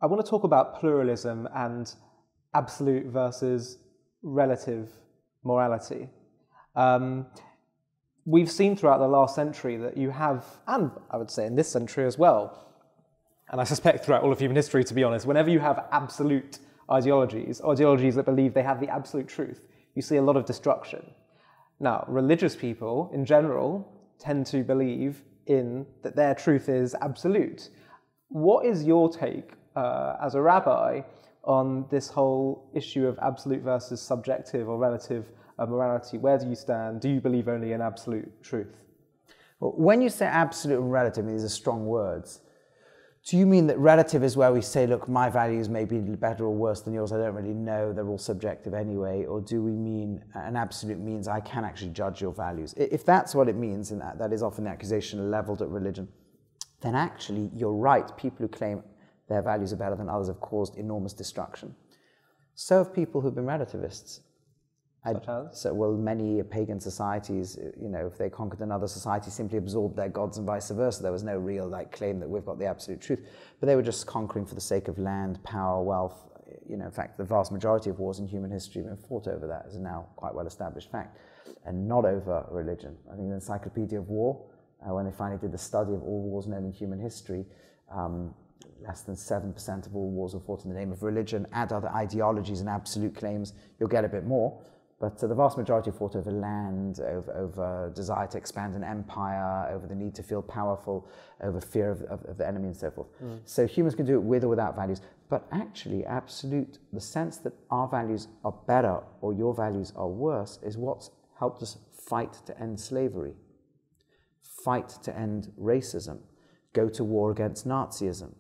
I want to talk about pluralism and absolute versus relative morality. We've seen throughout the last century that you have, and I would say in this century as well, and I suspect throughout all of human history, to be honest, whenever you have absolute ideologies that believe they have the absolute truth, you see a lot of destruction. Now, religious people, in general, tend to believe that their truth is absolute. What is your take as a rabbi on this whole issue of absolute versus subjective or relative morality? Where do you stand? Do you believe only in absolute truth? Well, when you say absolute and relative, these are strong words. Do you mean that relative is where we say, look, my values may be better or worse than yours, I don't really know, they're all subjective anyway? Or do we mean an absolute means I can actually judge your values? If that's what it means, and that is often the accusation leveled at religion, then actually you're right. People who claim their values are better than others have caused enormous destruction. So have people who've been relativists. Such as? So, well, many pagan societies, if they conquered another society, simply absorbed their gods and vice versa. There was no real claim that we've got the absolute truth. But they were just conquering for the sake of land, power, wealth. In fact, the vast majority of wars in human history have been fought over that, is a now quite well-established fact, and not over religion. I think the Encyclopedia of War, when they finally did the study of all wars known in human history, less than 7% of all wars were fought in the name of religion. Add other ideologies and absolute claims, you'll get a bit more. But the vast majority fought over land, over desire to expand an empire, over the need to feel powerful, over fear of the enemy and so forth. So humans can do it with or without values. But actually, absolute, the sense that our values are better or your values are worse is what's helped us fight to end slavery, fight to end racism, go to war against Nazism.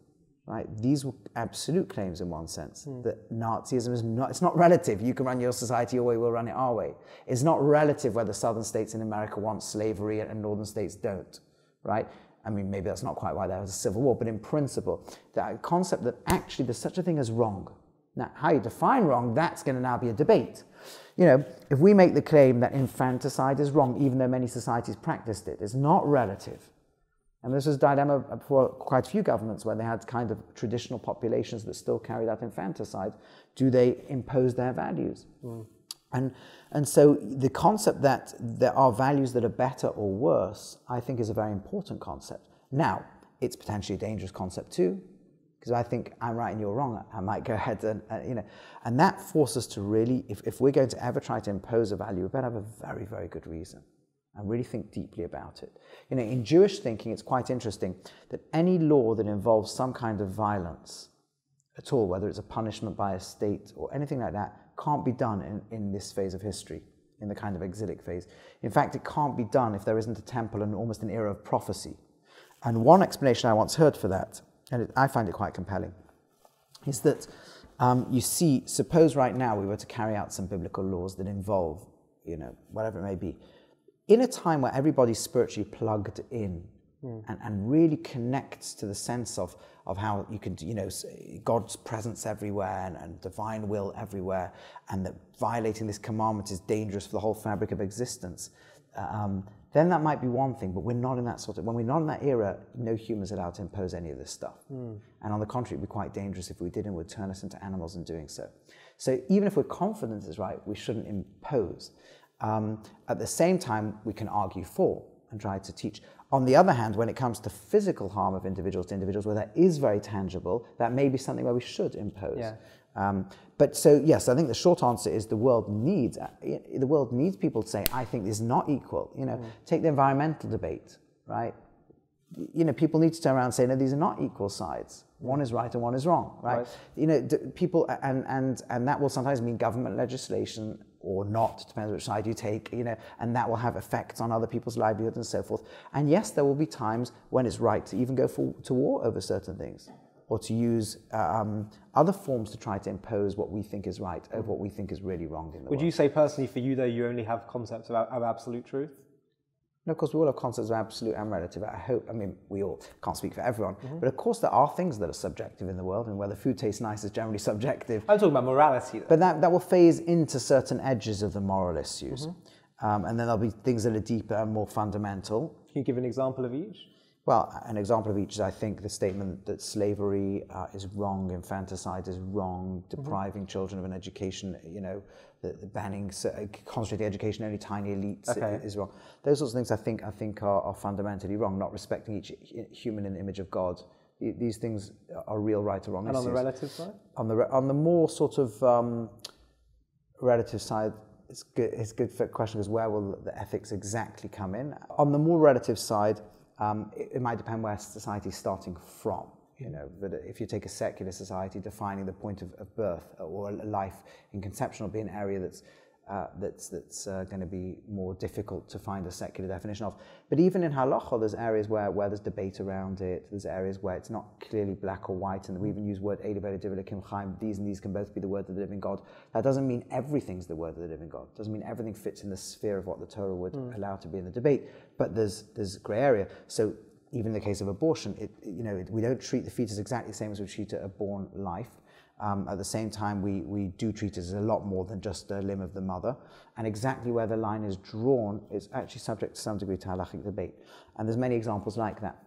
Right? These were absolute claims in one sense, that Nazism is not, it's not relative. You can run your society your way, we'll run it our way. It's not relative whether southern states in America want slavery and northern states don't, right? I mean, maybe that's not quite why there was a civil war, but in principle, that concept that actually there's such a thing as wrong. Now, how you define wrong, that's going to now be a debate. If we make the claim that infanticide is wrong, even though many societies practiced it, it's not relative. And this was a dilemma for quite a few governments where they had kind of traditional populations that still carried out infanticide. Do they impose their values? And so the concept that there are values that are better or worse, I think is a very important concept. Now, it's potentially a dangerous concept too, because I think I'm right and you're wrong. I might go ahead and that forces us to really, if we're going to ever try to impose a value, we better have a very, very good reason. And really think deeply about it. In Jewish thinking, it's quite interesting that any law that involves some kind of violence at all, whether it's a punishment by a state or anything like that, can't be done in this phase of history, in the kind of exilic phase. In fact, it can't be done if there isn't a temple and almost an era of prophecy. And one explanation I once heard for that, and I find it quite compelling, is that you see, suppose right now we were to carry out some biblical laws that involve, whatever it may be, in a time where everybody's spiritually plugged in and really connects to the sense of how you can, God's presence everywhere and divine will everywhere, and that violating this commandment is dangerous for the whole fabric of existence, then that might be one thing, but we're not in that when we're not in that era, no human's allowed to impose any of this stuff. And on the contrary, it'd be quite dangerous if we did and would turn us into animals in doing so. So even if we're confident it's right, we shouldn't impose. At the same time, we can argue for and try to teach. On the other hand, when it comes to physical harm of individuals to individuals, where that is very tangible, that may be something where we should impose. But so, yes, I think the short answer is the world needs people to say, I think this is not equal. Take the environmental debate, right? People need to turn around and say, no, these are not equal sides. One is right and one is wrong, right? People, and that will sometimes mean government legislation or not, depends which side you take, and that will have effects on other people's livelihoods and so forth. And yes, there will be times when it's right to even go to war over certain things, or to use other forms to try to impose what we think is right over what we think is really wrong in the world. Would you say personally for you, though, you only have concepts of absolute truth? No, of course, we all have concepts of absolute and relative. We all can't speak for everyone, but of course there are things that are subjective in the world, and whether food tastes nice is generally subjective. I'm talking about morality, though. But that will phase into certain edges of the moral issues. And then there'll be things that are deeper and more fundamental. Can you give an example of each? Well, an example of each is, I think, the statement that slavery is wrong, infanticide is wrong, depriving children of an education, the banning concentrating education only tiny elites is wrong. Those sorts of things I think are fundamentally wrong, not respecting each human in the image of God. These things are real right or wrong issues. And on the relative side? On the more sort of relative side, it's good for a question, because where will the ethics exactly come in? On the more relative side, it might depend where society is starting from. But if you take a secular society, defining the point of birth or life in conception will be an area that's going to be more difficult to find a secular definition of. But even in halacha, there's areas where there's debate around it. There's areas where it's not clearly black or white, and we even use word these and these can both be the word of the living God. That doesn't mean everything's the word of the living God. It doesn't mean everything fits in the sphere of what the Torah would allow to be in the debate. But there's grey area. So even in the case of abortion, we don't treat the fetus exactly the same as we treat a born life. At the same time, we do treat it as a lot more than just a limb of the mother. And exactly where the line is drawn is actually subject to some degree to halachic debate. And there's many examples like that.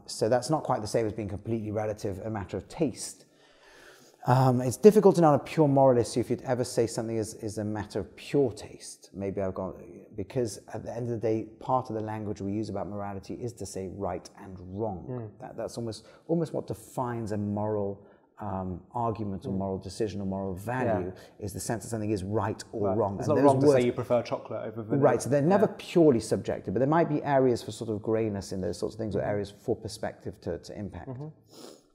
So that's not quite the same as being completely relative, a matter of taste. It's difficult to know on a pure moral issue if you'd ever say something is a matter of pure taste. Maybe I've gone, because at the end of the day, part of the language we use about morality is to say right and wrong. That's almost what defines a moral argument or moral decision or moral value, is the sense that something is right or wrong. It's not wrong to say you prefer chocolate over vanilla. Right, so they're never purely subjective, but there might be areas for sort of greyness in those sorts of things, or areas for perspective to impact.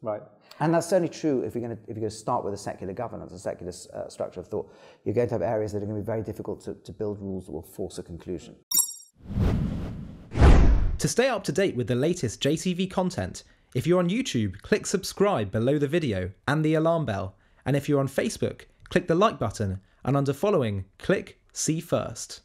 Right. And that's certainly true if you're going to start with a secular governance, a secular structure of thought. You're going to have areas that are going to be very difficult to build rules that will force a conclusion. To stay up to date with the latest JCV content, if you're on YouTube, click subscribe below the video and the alarm bell. And if you're on Facebook, click the like button, and under following, click see first.